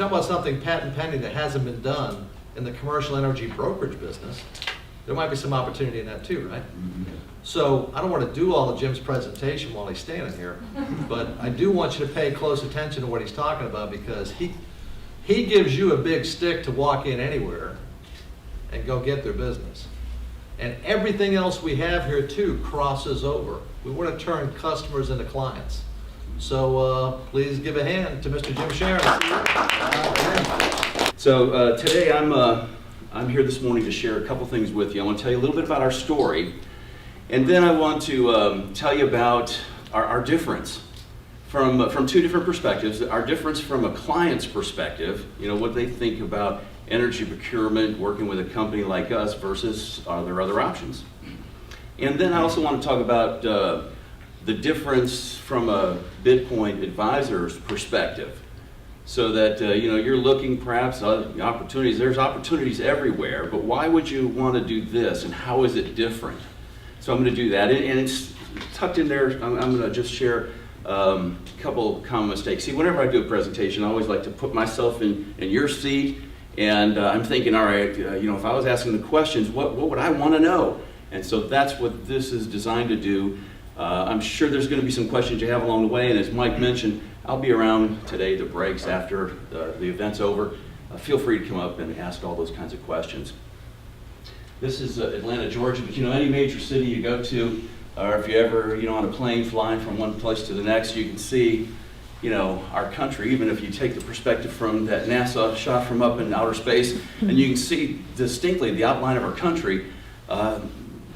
talk about something patent pending that hasn't been done in the commercial energy brokerage business, there might be some opportunity in that too, right? So I don't want to do all of Jim's presentation while he's standing here, but I do want you to pay close attention to what he's talking about, because he gives you a big stick to walk in anywhere and go get their business. And everything else we have here too crosses over. We want to turn customers into clients. So please give a hand to Mr. Jim Sharon. So today I'm here this morning to share a couple things with you. I want to tell you a little bit about our story, and then I want to tell you about our difference from two different perspectives. Our difference from a client's perspective, you know, what they think about energy procurement, working with a company like us versus are there other options. And then I also want to talk about the difference from a Bidpoint advisor's perspective, so that you know, you're looking perhaps opportunities. There's opportunities everywhere, but why would you want to do this, and how is it different? So I'm going to do that, and it's tucked in there. I'm going to just share a couple common mistakes. See, whenever I do a presentation, I always like to put myself in your seat, and I'm thinking, all right, you know, if I was asking the questions, what would I want to know? And so that's what this is designed to do. I'm sure there's going to be some questions you have along the way, and as Mike mentioned, I'll be around today to breaks after the event's over. Feel free to come up and ask all those kinds of questions. This is Atlanta, Georgia, but you know, any major city you go to, or if you ever, you know, on a plane flying from one place to the next, you can see, you know, our country, even if you take the perspective from that NASA shot from up in outer space, and you can see distinctly the outline of our country.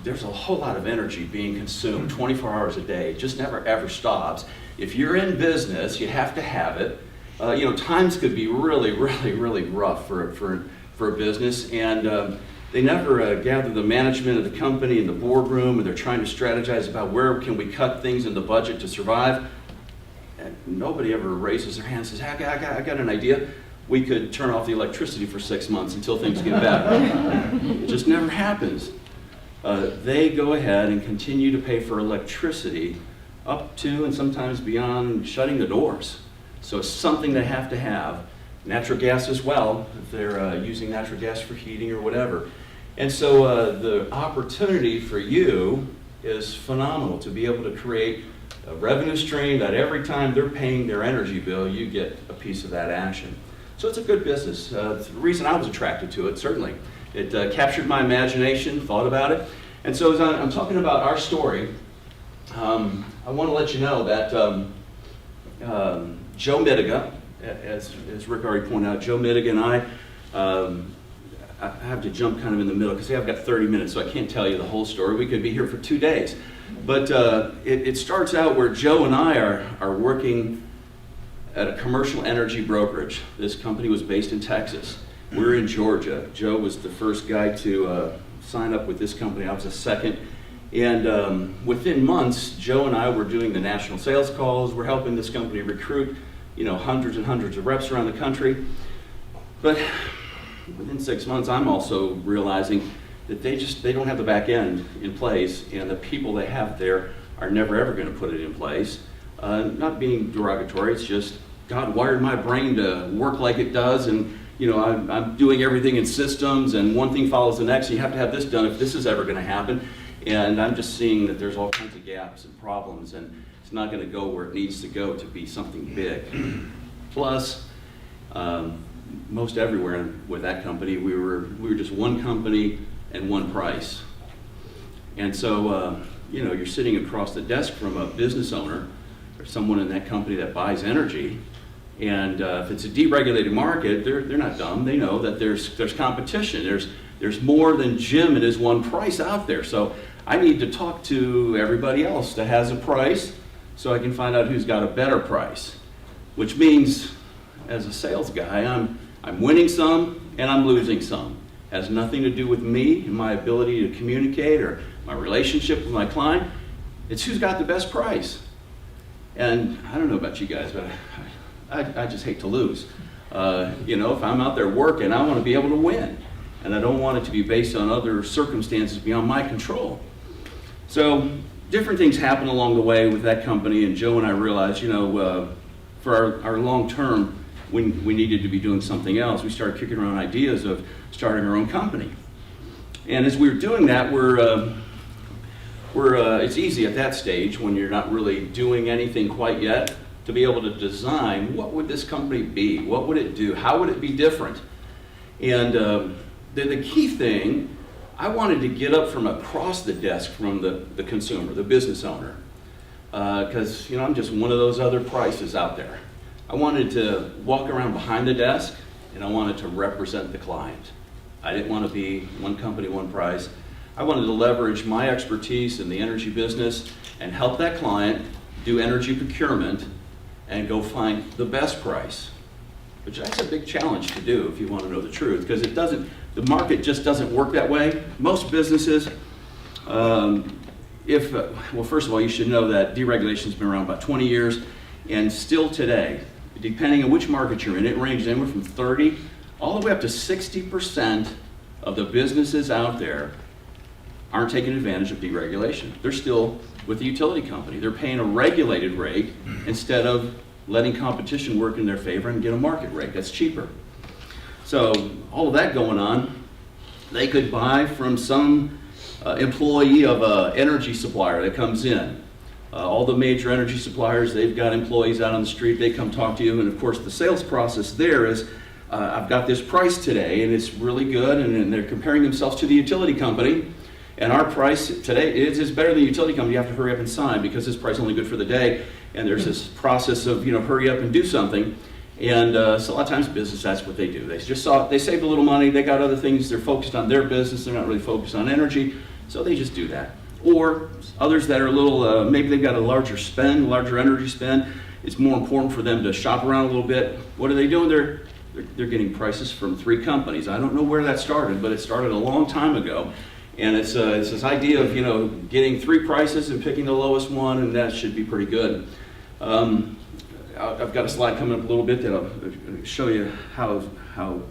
There's a whole lot of energy being consumed 24 hours a day. It just never ever stops. If you're in business, you have to have it. You know, times could be really, really, really rough for a business, and they never gather the management of the company in the boardroom, and they're trying to strategize about where can we cut things in the budget to survive. And nobody ever raises their hand and says, hey, I got an idea. We could turn off the electricity for 6 months until things get better. It just never happens. They go ahead and continue to pay for electricity up to and sometimes beyond shutting the doors. So it's something they have to have. Natural gas as well, if they're using natural gas for heating or whatever. And so the opportunity for you is phenomenal to be able to create a revenue stream that every time they're paying their energy bill, you get a piece of that action. So it's a good business. It's the reason I was attracted to it, certainly. It captured my imagination, thought about it. And so as I'm talking about our story, I want to let you know that Joe Mittiga, as Rick already pointed out, Joe Mittiga and I have to jump kind of in the middle because I've got 30 minutes, so I can't tell you the whole story. We could be here for 2 days. But it starts out where Joe and I are working at a commercial energy brokerage. This company was based in Texas. We're in Georgia. Joe was the first guy to sign up with this company. I was the second. And within months, Joe and I were doing the national sales calls. We're helping this company recruit, you know, hundreds and hundreds of reps around the country. But within 6 months, I'm also realizing that they don't have the back end in place, and the people they have there are never ever going to put it in place. Not being derogatory, it's just God wired my brain to work like it does, and you know, I'm doing everything in systems, and one thing follows the next. You have to have this done if this is ever going to happen. And I'm just seeing that there's all kinds of gaps and problems, and it's not going to go where it needs to go to be something big. Plus, most everywhere with that company, we were just one company and one price. And so, you know, you're sitting across the desk from a business owner or someone in that company that buys energy. And if it's a deregulated market, they're not dumb. They know that there's competition. There's more than Jim and his one price out there. So I need to talk to everybody else that has a price so I can find out who's got a better price. Which means, as a sales guy, I'm winning some and I'm losing some. It has nothing to do with me and my ability to communicate or my relationship with my client. It's who's got the best price. And I don't know about you guys, but I just hate to lose. You know, if I'm out there working, I want to be able to win. And I don't want it to be based on other circumstances beyond my control. So different things happen along the way with that company, and Joe and I realized, you know, for our long-term we needed to be doing something else. We started kicking around ideas of starting our own company. And as we were doing that, it's easy at that stage when you're not really doing anything quite yet to be able to design what would this company be, what would it do, how would it be different. And the key thing, I wanted to get up from across the desk from the consumer, the business owner, because I'm just one of those other prices out there. I wanted to walk around behind the desk, and I wanted to represent the client. I didn't want to be one company, one price. I wanted to leverage my expertise in the energy business and help that client do energy procurement and go find the best price, which that's a big challenge to do if you want to know the truth, because the market just doesn't work that way. Most businesses, well, first of all, you should know that deregulation's been around about 20 years, and still today, depending on which market you're in, it ranges anywhere from 30 all the way up to 60% of the businesses out there aren't taking advantage of deregulation. They're still with the utility company. They're paying a regulated rate instead of letting competition work in their favor and get a market rate that's cheaper. So all of that going on, they could buy from some employee of an energy supplier that comes in. All the major energy suppliers, they've got employees out on the street, they come talk to you, and of course the sales process there is, I've got this price today and it's really good, and they're comparing themselves to the utility company, and our price today is better than the utility company. You have to hurry up and sign because this price is only good for the day, and there's this process of hurry up and do something. And so a lot of times business, that's what they do. They saved a little money, they got other things, they're focused on their business, they're not really focused on energy, so they just do that. Or others that are a little, maybe they've got a larger energy spend, it's more important for them to shop around a little bit. What are they doing? They're getting prices from 3 companies. I don't know where that started, but it started a long time ago. And it's this idea of getting 3 prices and picking the lowest one, and that should be pretty good. I've got a slide coming up a little bit that'll show you how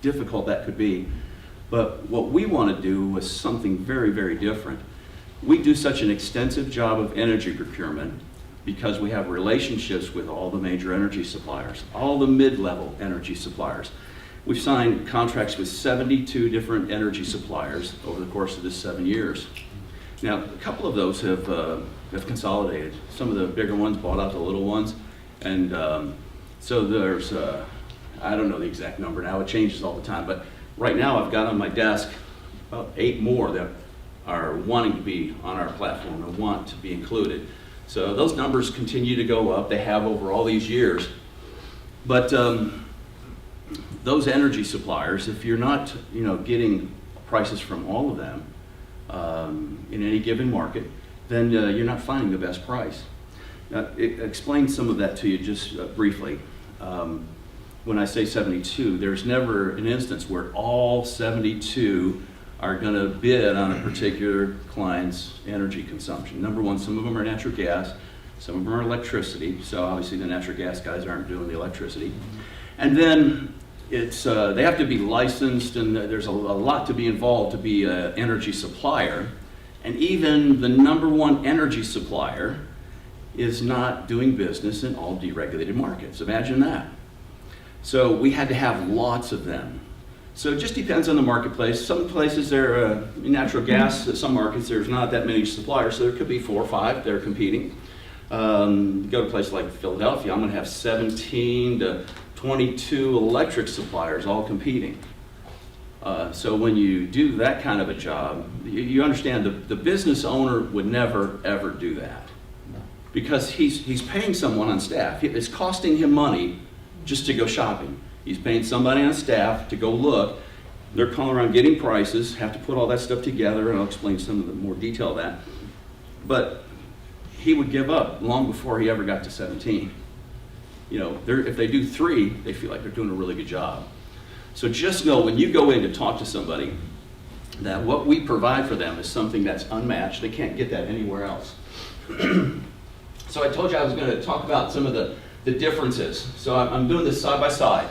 difficult that could be. But what we want to do was something very, very different. We do such an extensive job of energy procurement because we have relationships with all the major energy suppliers, all the mid-level energy suppliers. We've signed contracts with 72 different energy suppliers over the course of this 7 years. Now, a couple of those have consolidated. Some of the bigger ones bought out the little ones, and so there's, I don't know the exact number now, it changes all the time, but right now I've got on my desk about 8 more that are wanting to be on our platform and want to be included. So those numbers continue to go up. They have over all these years. But those energy suppliers, if you're not getting prices from all of them in any given market, then you're not finding the best price. Now, explain some of that to you just briefly. When I say 72, there's never an instance where all 72 are going to bid on a particular client's energy consumption. Number one, some of them are natural gas, some of them are electricity, so obviously the natural gas guys aren't doing the electricity. And then they have to be licensed, and there's a lot to be involved to be an energy supplier. And even the number one energy supplier is not doing business in all deregulated markets. Imagine that. So we had to have lots of them. So it just depends on the marketplace. Some places they're natural gas, some markets there's not that many suppliers, so there could be 4 or 5 that are competing. Go to a place like Philadelphia, I'm going to have 17 to 22 electric suppliers all competing. So when you do that kind of a job, you understand the business owner would never ever do that, because he's paying someone on staff. It's costing him money just to go shopping. He's paying somebody on staff to go look. They're calling around getting prices, have to put all that stuff together, and I'll explain some of the more detail of that. But he would give up long before he ever got to 17. If they do 3, they feel like they're doing a really good job. So just know when you go in to talk to somebody that what we provide for them is something that's unmatched. They can't get that anywhere else. So I told you I was going to talk about some of the differences. So I'm doing this side by side.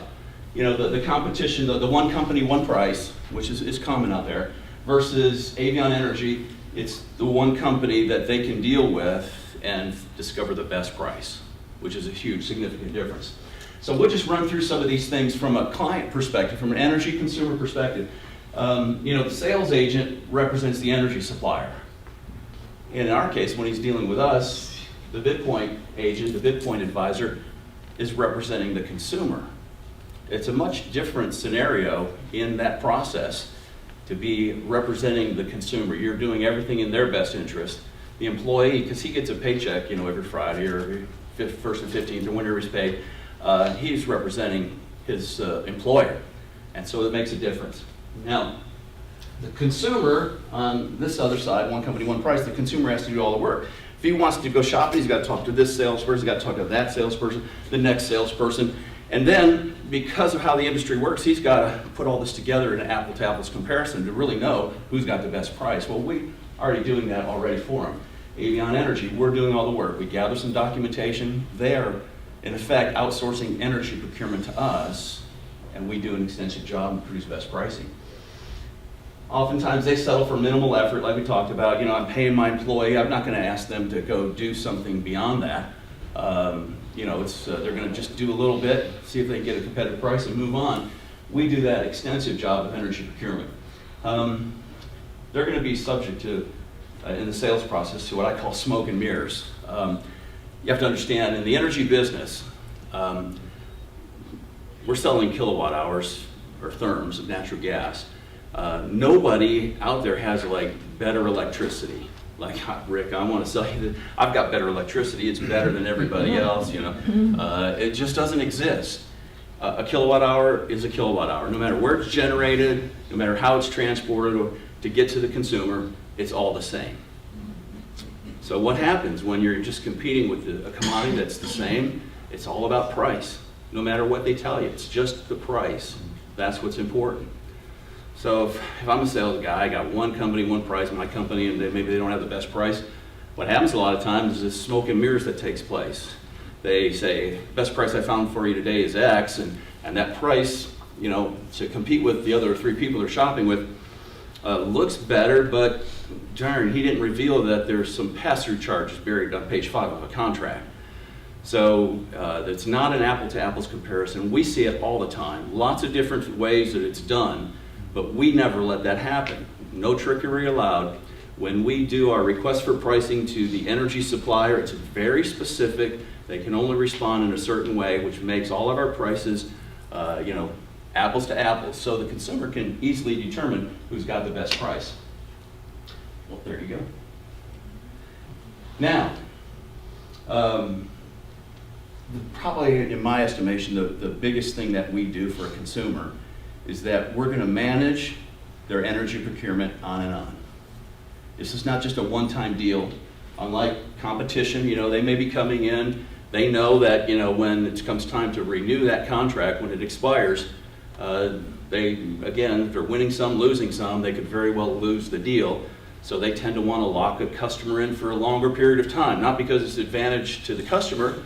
The competition, the one company, one price, which is common out there, versus Avion Energy. It's the one company that they can deal with and discover the best price, which is a huge, significant difference. So we'll just run through some of these things from a client perspective, from an energy consumer perspective. The sales agent represents the energy supplier. In our case, when he's dealing with us, the Bidpoint agent, the Bidpoint advisor, is representing the consumer. It's a much different scenario in that process to be representing the consumer. You're doing everything in their best interest. The employee, because he gets a paycheck, every Friday or every first and 15th or whenever he's paid, he's representing his employer. And so it makes a difference. Now, the consumer on this other side, one company, one price, the consumer has to do all the work. If he wants to go shopping, he's got to talk to this salesperson, he's got to talk to that salesperson, the next salesperson. And then, because of how the industry works, he's got to put all this together in an apples-to-apples comparison to really know who's got the best price. Well, we're already doing that already for him. Avion Energy, we're doing all the work. We gather some documentation. They are, in effect, outsourcing energy procurement to us, and we do an extensive job and produce best pricing. Oftentimes they settle for minimal effort, like we talked about. I'm paying my employee. I'm not going to ask them to go do something beyond that. They're going to just do a little bit, see if they can get a competitive price and move on. We do that extensive job of energy procurement. They're going to be subject to, in the sales process, to what I call smoke and mirrors. You have to understand, in the energy business, we're selling kilowatt hours or therms of natural gas. Nobody out there has better electricity. Rick, I want to sell you that I've got better electricity. It's better than everybody else. It just doesn't exist. A kilowatt hour is a kilowatt hour. No matter where it's generated, no matter how it's transported or to get to the consumer, it's all the same. So what happens when you're just competing with a commodity that's the same? It's all about price. No matter what they tell you, it's just the price. That's what's important. So if I'm a sales guy, I got one company, one price, my company, and maybe they don't have the best price. What happens a lot of times is this smoke and mirrors that takes place. They say, best price I found for you today is X, and that price, to compete with the other 3 people they're shopping with, looks better, but darn, he didn't reveal that there's some pass-through charges buried on page 5 of a contract. So it's not an apple-to-apples comparison. We see it all the time. Lots of different ways that it's done. But we never let that happen. No trickery allowed. When we do our request for pricing to the energy supplier, it's very specific. They can only respond in a certain way, which makes all of our prices, apples to apples. So the consumer can easily determine who's got the best price. Well, there you go. Now, probably in my estimation, the biggest thing that we do for a consumer is that we're going to manage their energy procurement on and on. This is not just a one-time deal. Unlike competition, they may be coming in, they know that, when it comes time to renew that contract, when it expires, if they're winning some, losing some, they could very well lose the deal. So they tend to want to lock a customer in for a longer period of time, not because it's an advantage to the customer,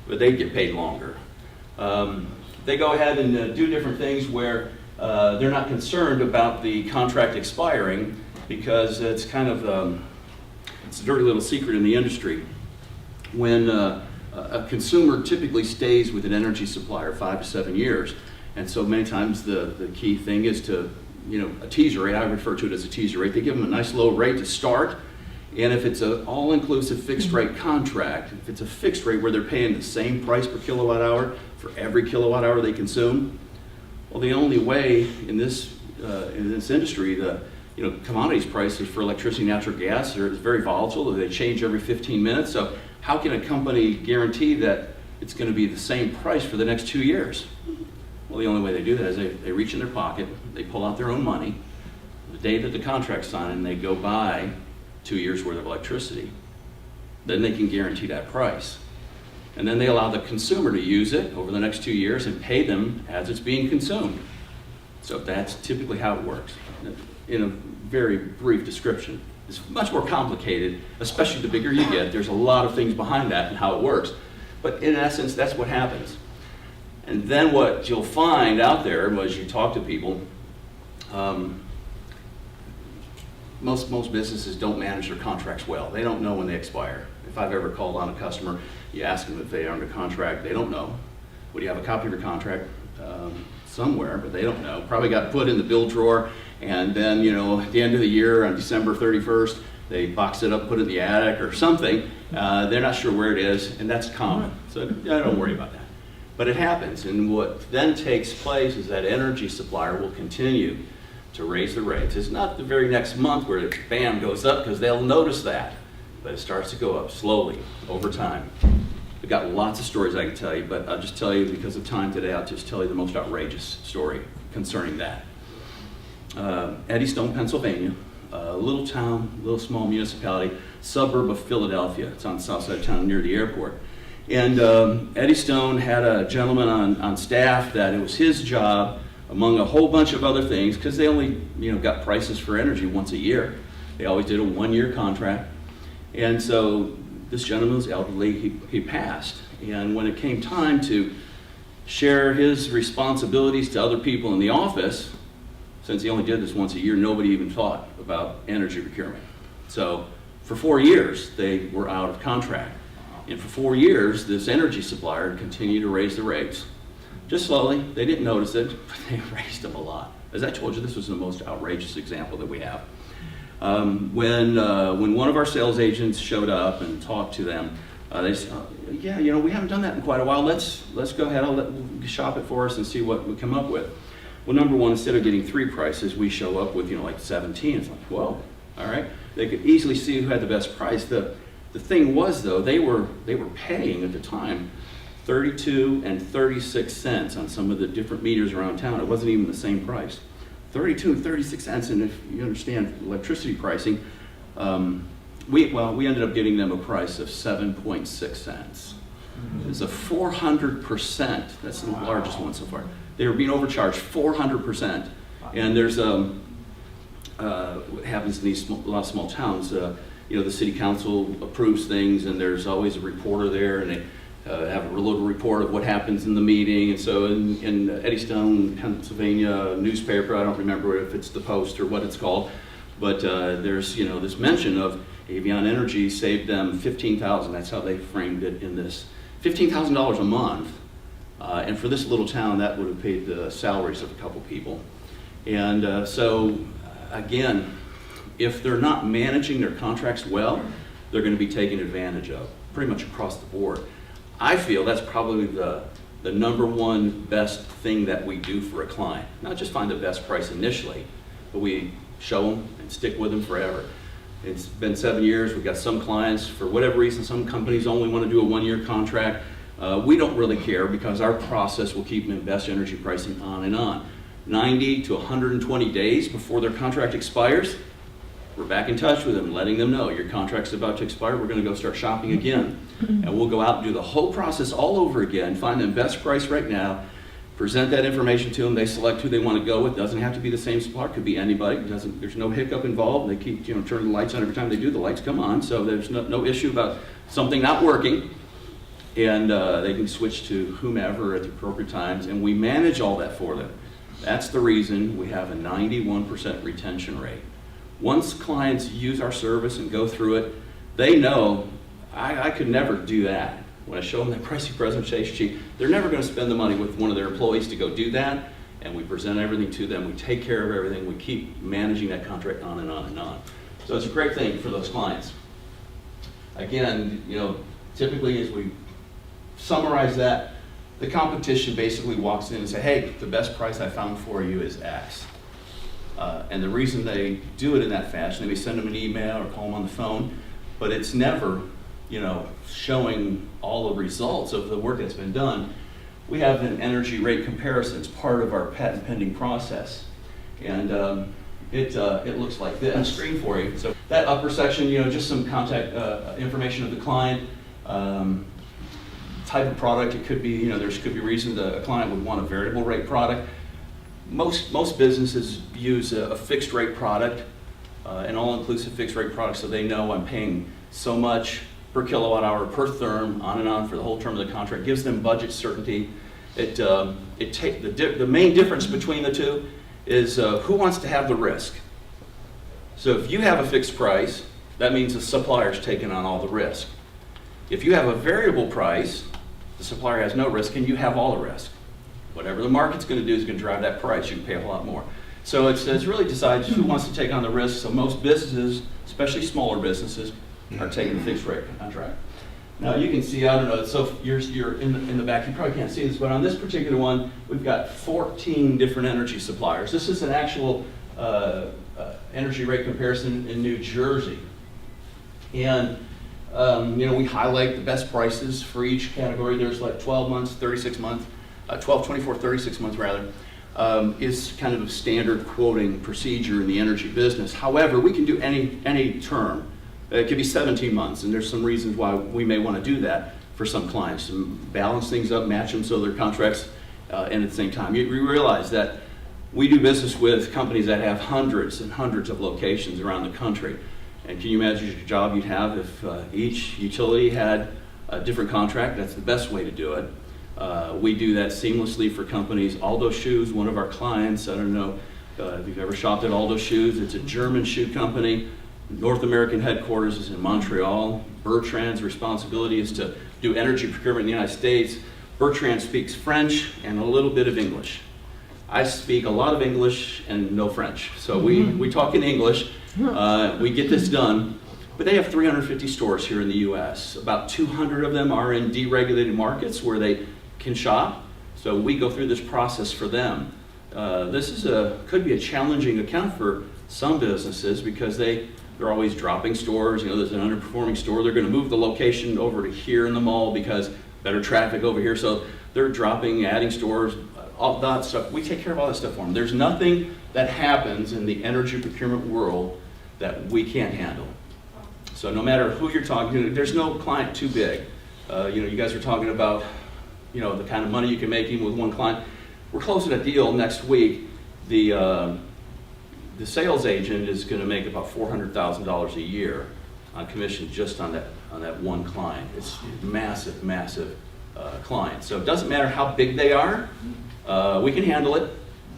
but they get paid longer. They go ahead and do different things where they're not concerned about the contract expiring because it's kind of it's a dirty little secret in the industry. When a consumer typically stays with an energy supplier 5 to 7 years, and so many times the key thing is to, a teaser rate. I refer to it as a teaser rate. They give them a nice low rate to start, and if it's an all-inclusive fixed rate contract, if it's a fixed rate where they're paying the same price per kilowatt hour for every kilowatt hour they consume, well, the only way in this industry, commodities prices for electricity and natural gas are very volatile. They change every 15 minutes. So how can a company guarantee that it's going to be the same price for the next 2 years? Well, the only way they do that is they reach in their pocket, they pull out their own money, the day that the contract's signed, and they go buy 2 years worth of electricity. Then they can guarantee that price. And then they allow the consumer to use it over the next 2 years and pay them as it's being consumed. So that's typically how it works. In a very brief description. It's much more complicated, especially the bigger you get. There's a lot of things behind that and how it works. But in essence, that's what happens. And then what you'll find out there as you talk to people, most businesses don't manage their contracts well. They don't know when they expire. If I've ever called on a customer, you ask them if they are under contract, they don't know. Would you have a copy of your contract? Somewhere, but they don't know. Probably got put in the bill drawer, and then, you know, at the end of the year, on December 31st, they box it up, put it in the attic or something. They're not sure where it is, and that's common. So yeah, don't worry about that. But it happens, and what then takes place is that energy supplier will continue to raise the rates. It's not the very next month where it, bam, goes up, because they'll notice that, but it starts to go up slowly over time. We've got lots of stories I can tell you, but I'll just tell you, because of time today, I'll just tell you the most outrageous story concerning that. Eddystone, Pennsylvania, a little town, little small municipality, suburb of Philadelphia. It's on the south side of town near the airport. And Eddystone had a gentleman on staff that it was his job, among a whole bunch of other things, because they only, you know, got prices for energy once a year. They always did a one-year contract. And so this gentleman was elderly, he passed. And when it came time to share his responsibilities to other people in the office, since he only did this once a year, nobody even thought about energy procurement. So for 4 years, they were out of contract. And for 4 years, this energy supplier continued to raise the rates. Just slowly, they didn't notice it, but they raised them a lot. As I told you, this was the most outrageous example that we have. When one of our sales agents showed up and talked to them, they said, yeah, you know, we haven't done that in quite a while. Let's go ahead, we'll shop it for us and see what we come up with. Well, number one, instead of getting 3 prices, we show up with, you know, like 17. It's like, whoa, all right. They could easily see who had the best price. The thing was, though, they were paying at the time 32 and 36 cents on some of the different meters around town. It wasn't even the same price. 32 and 36 cents, and if you understand electricity pricing, we ended up getting them a price of 7.6 cents. It's a 400%, that's the largest one so far. They were being overcharged 400%. And there's, what happens in these a lot of small towns, you know, the city council approves things, and there's always a reporter there, and they have a little report of what happens in the meeting. And so in Eddystone, Pennsylvania newspaper, I don't remember if it's the Post or what it's called, but there's, you know, this mention of Avion Energy saved them $15,000. That's how they framed it in this. $15,000 a month. And for this little town, that would have paid the salaries of a couple people. And so, again, if they're not managing their contracts well, they're going to be taken advantage of, pretty much across the board. I feel that's probably the number one best thing that we do for a client. Not just find the best price initially, but we show them and stick with them forever. It's been 7 years. We've got some clients, for whatever reason, some companies only want to do a one-year contract. We don't really care, because our process will keep them in best energy pricing on and on. 90 to 120 days before their contract expires, we're back in touch with them, letting them know your contract's about to expire. We're going to go start shopping again. And we'll go out and do the whole process all over again, find them best price right now, present that information to them. They select who they want to go with. Doesn't have to be the same supplier, could be anybody. There's no hiccup involved. They keep, you know, turning the lights on every time they do. The lights come on, so there's no issue about something not working. And they can switch to whomever at the appropriate times, and we manage all that for them. That's the reason we have a 91% retention rate. Once clients use our service and go through it, they know I could never do that. When I show them that pricing presentation sheet, they're never going to spend the money with one of their employees to go do that, and we present everything to them. We take care of everything. We keep managing that contract on and on and on. So it's a great thing for those clients. Again, you know, typically as we summarize that, the competition basically walks in and say, hey, the best price I found for you is X. And the reason they do it in that fashion, they may send them an email or call them on the phone, but it's never, you know, showing all the results of the work that's been done. We have an energy rate comparison. It's part of our patent pending process. And it looks like this on the screen for you. So that upper section, you know, just some contact information of the client, type of product. It could be, you know, there could be reasons a client would want a variable rate product. Most businesses use a fixed rate product, an all-inclusive fixed rate product, so they know I'm paying so much per kilowatt hour per therm, on and on for the whole term of the contract. Gives them budget certainty. The main difference between the two is who wants to have the risk. So if you have a fixed price, that means the supplier's taking on all the risk. If you have a variable price, the supplier has no risk, and you have all the risk. Whatever the market's going to do is going to drive that price. You can pay a whole lot more. So it's really decides who wants to take on the risk. So most businesses, especially smaller businesses, are taking a fixed rate contract. Now you can see, I don't know, so you're in the back, you probably can't see this, but on this particular one, we've got 14 different energy suppliers. This is an actual energy rate comparison in New Jersey. And we highlight the best prices for each category. There's like 12 months, 36 months, 12, 24, 36 months rather, is kind of a standard quoting procedure in the energy business. However, we can do any term. It could be 17 months, and there's some reasons why we may want to do that for some clients, to balance things up, match them so their contracts end at the same time. We realize that we do business with companies that have hundreds and hundreds of locations around the country. And can you imagine your job you'd have if each utility had a different contract? That's the best way to do it. We do that seamlessly for companies. Aldo Shoes, one of our clients, I don't know if you've ever shopped at Aldo Shoes. It's a German shoe company. North American headquarters is in Montreal. Bertrand's responsibility is to do energy procurement in the United States. Bertrand speaks French and a little bit of English. I speak a lot of English and no French. So we talk in English. We get this done. But they have 350 stores here in the U.S. About 200 of them are in deregulated markets where they can shop. So we go through this process for them. This could be a challenging account for some businesses because they're always dropping stores. There's an underperforming store. They're going to move the location over to here in the mall because better traffic over here. So they're dropping, adding stores, all that stuff. We take care of all that stuff for them. There's nothing that happens in the energy procurement world that we can't handle. So no matter who you're talking to, there's no client too big. You guys are talking about, the kind of money you can make even with one client. We're closing a deal next week. The sales agent is going to make about $400,000 a year on commission just on that one client. It's massive, massive client. So it doesn't matter how big they are, we can handle it,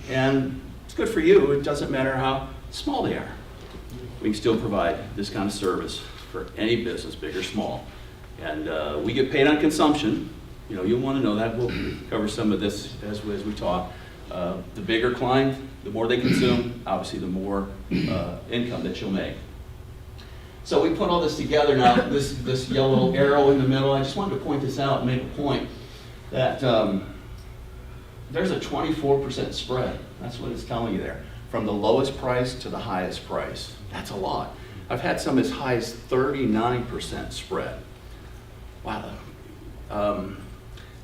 and it's good for you. It doesn't matter how small they are. We can still provide this kind of service for any business, big or small. And we get paid on consumption. You'll want to know that. We'll cover some of this as we talk. The bigger client, the more they consume, obviously the more income that you'll make. So we put all this together now, this yellow arrow in the middle. I just wanted to point this out and make a point that there's a 24% spread. That's what it's telling you there. From the lowest price to the highest price. That's a lot. I've had some as high as 39% spread. Wow.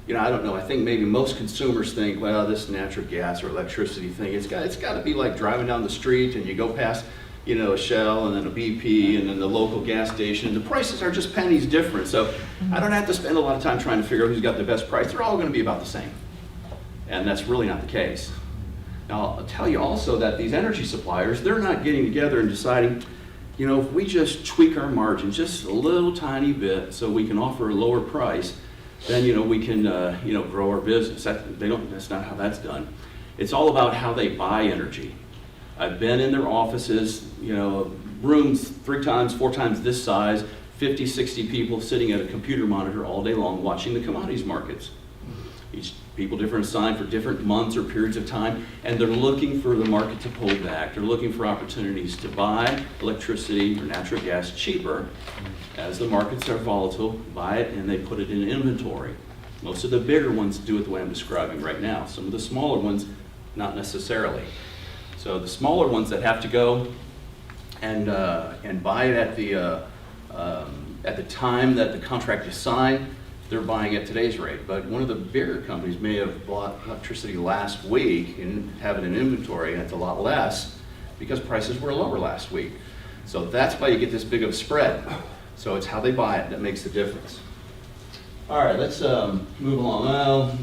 I don't know. I think maybe most consumers think, well, this natural gas or electricity thing, it's got to be like driving down the street and you go past, a Shell and then a BP and then the local gas station. The prices are just pennies different. So I don't have to spend a lot of time trying to figure out who's got the best price. They're all going to be about the same. And that's really not the case. Now, I'll tell you also that these energy suppliers, they're not getting together and deciding, if we just tweak our margin just a little tiny bit so we can offer a lower price, then, we can, grow our business. That's not how that's done. It's all about how they buy energy. I've been in their offices, rooms 3 times, 4 times this size, 50, 60 people sitting at a computer monitor all day long watching the commodities markets. Each people different assigned for different months or periods of time, and they're looking for the market to pull back. They're looking for opportunities to buy electricity or natural gas cheaper. As the markets are volatile, buy it and they put it in inventory. Most of the bigger ones do it the way I'm describing right now. Some of the smaller ones, not necessarily. So the smaller ones that have to go and buy it at the time that the contract is signed, they're buying at today's rate. But one of the bigger companies may have bought electricity last week and have it in inventory, and it's a lot less because prices were lower last week. So that's why you get this big of a spread. So it's how they buy it that makes the difference. All right, let's move along. Well,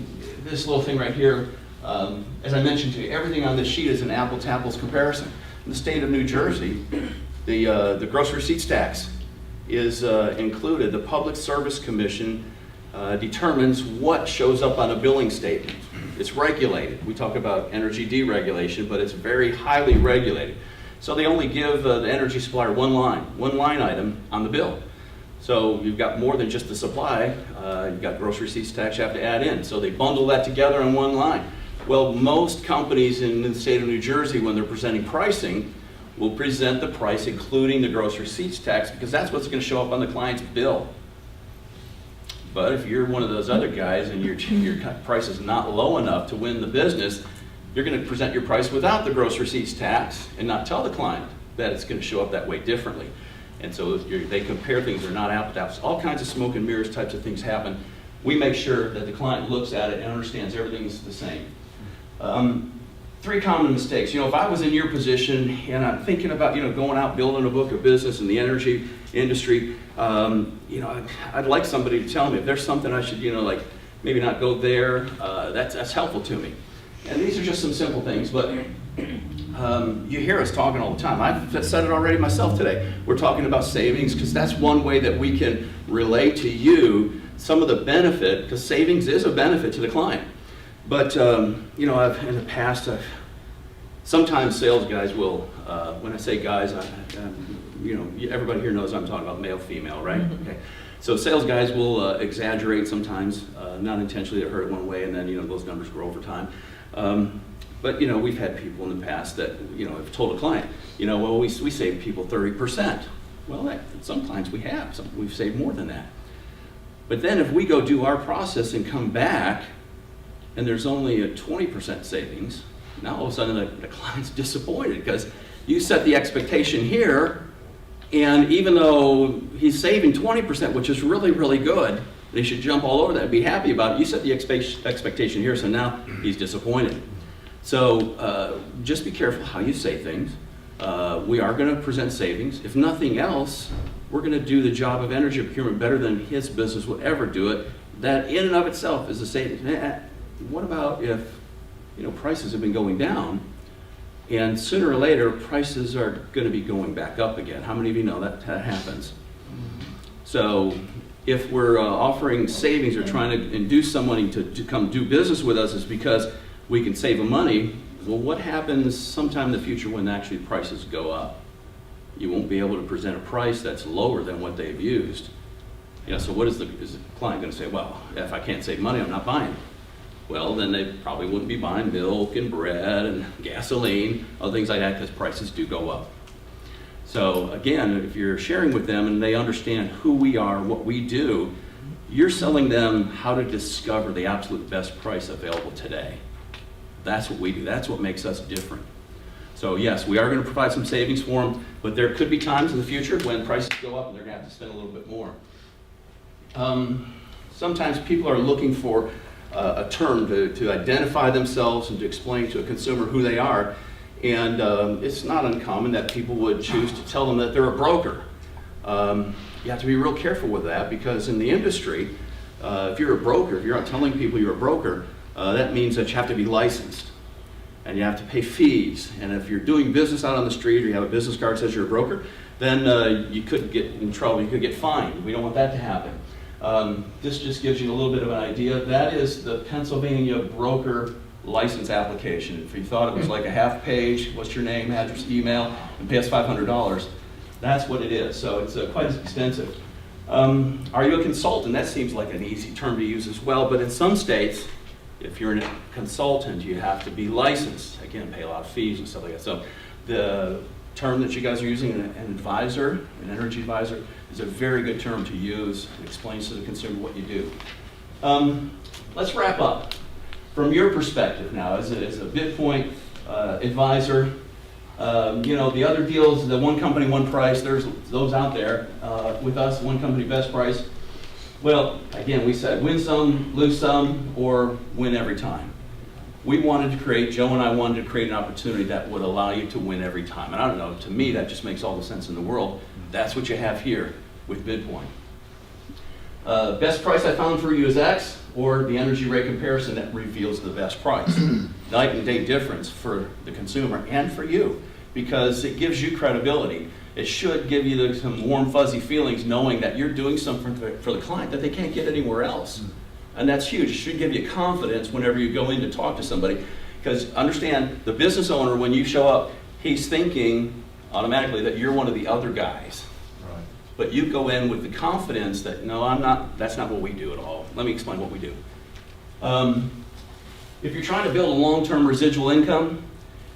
this little thing right here, as I mentioned to you, everything on this sheet is an apple-to-apples comparison. In the state of New Jersey, the gross receipts tax is included. The Public Service Commission determines what shows up on a billing statement. It's regulated. We talk about energy deregulation, but it's very highly regulated. So they only give the energy supplier one line item on the bill. So you've got more than just the supply. You've got gross receipts tax you have to add in. So they bundle that together in one line. Well, most companies in the state of New Jersey, when they're presenting pricing, will present the price including the gross receipts tax, because that's what's going to show up on the client's bill. But if you're one of those other guys and your price is not low enough to win the business, you're going to present your price without the gross receipts tax and not tell the client that it's going to show up that way differently. And so they compare things, they're not apples to apples. All kinds of smoke and mirrors types of things happen. We make sure that the client looks at it and understands everything's the same. 3 common mistakes. If I was in your position and I'm thinking about, going out building a book of business in the energy industry, I'd like somebody to tell me if there's something I should, like maybe not go there. That's helpful to me. And these are just some simple things, but you hear us talking all the time. I've said it already myself today. We're talking about savings because that's one way that we can relay to you some of the benefit, because savings is a benefit to the client. But, I've in the past, sometimes sales guys will, when I say guys, everybody here knows I'm talking about male, female, right? Mm-hmm. Okay. So sales guys will exaggerate sometimes, not intentionally to hurt one way, and then, those numbers grow over time. But, we've had people in the past that, have told a client, we save people 30%. Well, some clients we have, we've saved more than that. But then if we go do our process and come back, and there's only a 20% savings, now all of a sudden the client's disappointed because you set the expectation here, and even though he's saving 20%, which is really, really good, and he should jump all over that and be happy about it, you set the expectation here, so now he's disappointed. So just be careful how you say things. We are going to present savings. If nothing else, we're going to do the job of energy procurement better than his business would ever do it. That in and of itself is a savings. What about if prices have been going down, and sooner or later prices are going to be going back up again? How many of you know that happens? So if we're offering savings or trying to induce someone to come do business with us is because we can save them money, well, what happens sometime in the future when actually prices go up? You won't be able to present a price that's lower than what they've used. So what is the client going to say? Well, if I can't save money, I'm not buying it. Well, then they probably wouldn't be buying milk and bread and gasoline, other things like that, because prices do go up. So again, if you're sharing with them and they understand who we are, what we do, you're selling them how to discover the absolute best price available today. That's what we do. That's what makes us different. So yes, we are going to provide some savings for them, but there could be times in the future when prices go up and they're going to have to spend a little bit more. Sometimes people are looking for a term to identify themselves and to explain to a consumer who they are. And it's not uncommon that people would choose to tell them that they're a broker. You have to be real careful with that, because in the industry, if you're a broker, if you're not telling people you're a broker, that means that you have to be licensed and you have to pay fees. And if you're doing business out on the street or you have a business card that says you're a broker, then you could get in trouble, you could get fined. We don't want that to happen. This just gives you a little bit of an idea. That is the Pennsylvania broker license application. If you thought it was like a half page, what's your name, address, email, and pay us $500, that's what it is. So it's quite extensive. Are you a consultant? That seems like an easy term to use as well, but in some states, if you're a consultant, you have to be licensed. Again, pay a lot of fees and stuff like that. So the term that you guys are using, an advisor, an energy advisor, is a very good term to use. It explains to the consumer what you do. Let's wrap up. From your perspective now, as a Bidpoint advisor, the other deals, the one company, one price, there's those out there. With us, one company, best price. Well, again, we said win some, lose some, or win every time. We wanted to create, Joe and I wanted to create an opportunity that would allow you to win every time. And I don't know, to me, that just makes all the sense in the world. That's what you have here with Bidpoint. Best price I found for you is X, or the energy rate comparison that reveals the best price. Night and day difference for the consumer and for you, because it gives you credibility. It should give you some warm, fuzzy feelings knowing that you're doing something for the client that they can't get anywhere else. And that's huge. It should give you confidence whenever you go in to talk to somebody. Because understand, the business owner, when you show up, he's thinking automatically that you're one of the other guys. Right. but you go in with the confidence that, no, that's not what we do at all. Let me explain what we do. If you're trying to build a long-term residual income,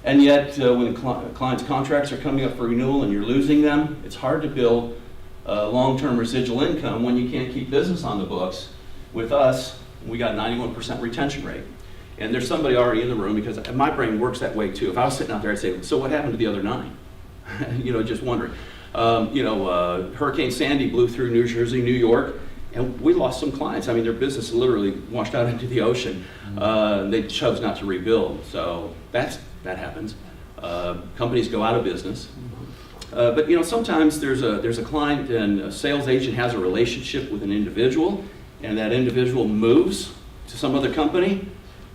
and yet when clients' contracts are coming up for renewal and you're losing them, it's hard to build long-term residual income when you can't keep business on the books. With us, we got 91% retention rate. And there's somebody already in the room, because my brain works that way too. If I was sitting out there, I'd say, so what happened to the other 9? Just wondering. Hurricane Sandy blew through New Jersey, New York, and we lost some clients. I mean, their business literally washed out into the ocean. They chose not to rebuild, so that happens. Companies go out of business. But sometimes there's a client and a sales agent has a relationship with an individual, and that individual moves to some other company,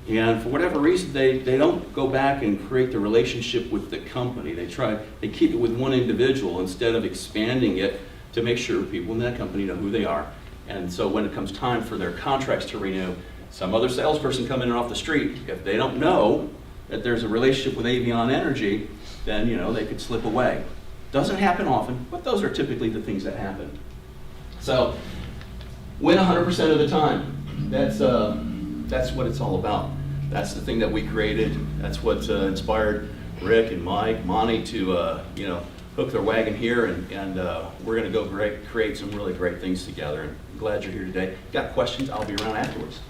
and for whatever reason they don't go back and create the relationship with the company. They keep it with one individual instead of expanding it to make sure people in that company know who they are. And so when it comes time for their contracts to renew, some other salesperson coming in off the street, if they don't know that there's a relationship with Avion Energy, then they could slip away. Doesn't happen often, but those are typically the things that happen. So win 100% of the time. That's what it's all about. That's the thing that we created. That's what inspired Rick and Mike, Monty to hook their wagon here, and we're going to go create some really great things together. And I'm glad you're here today. If you've got questions, I'll be around afterwards.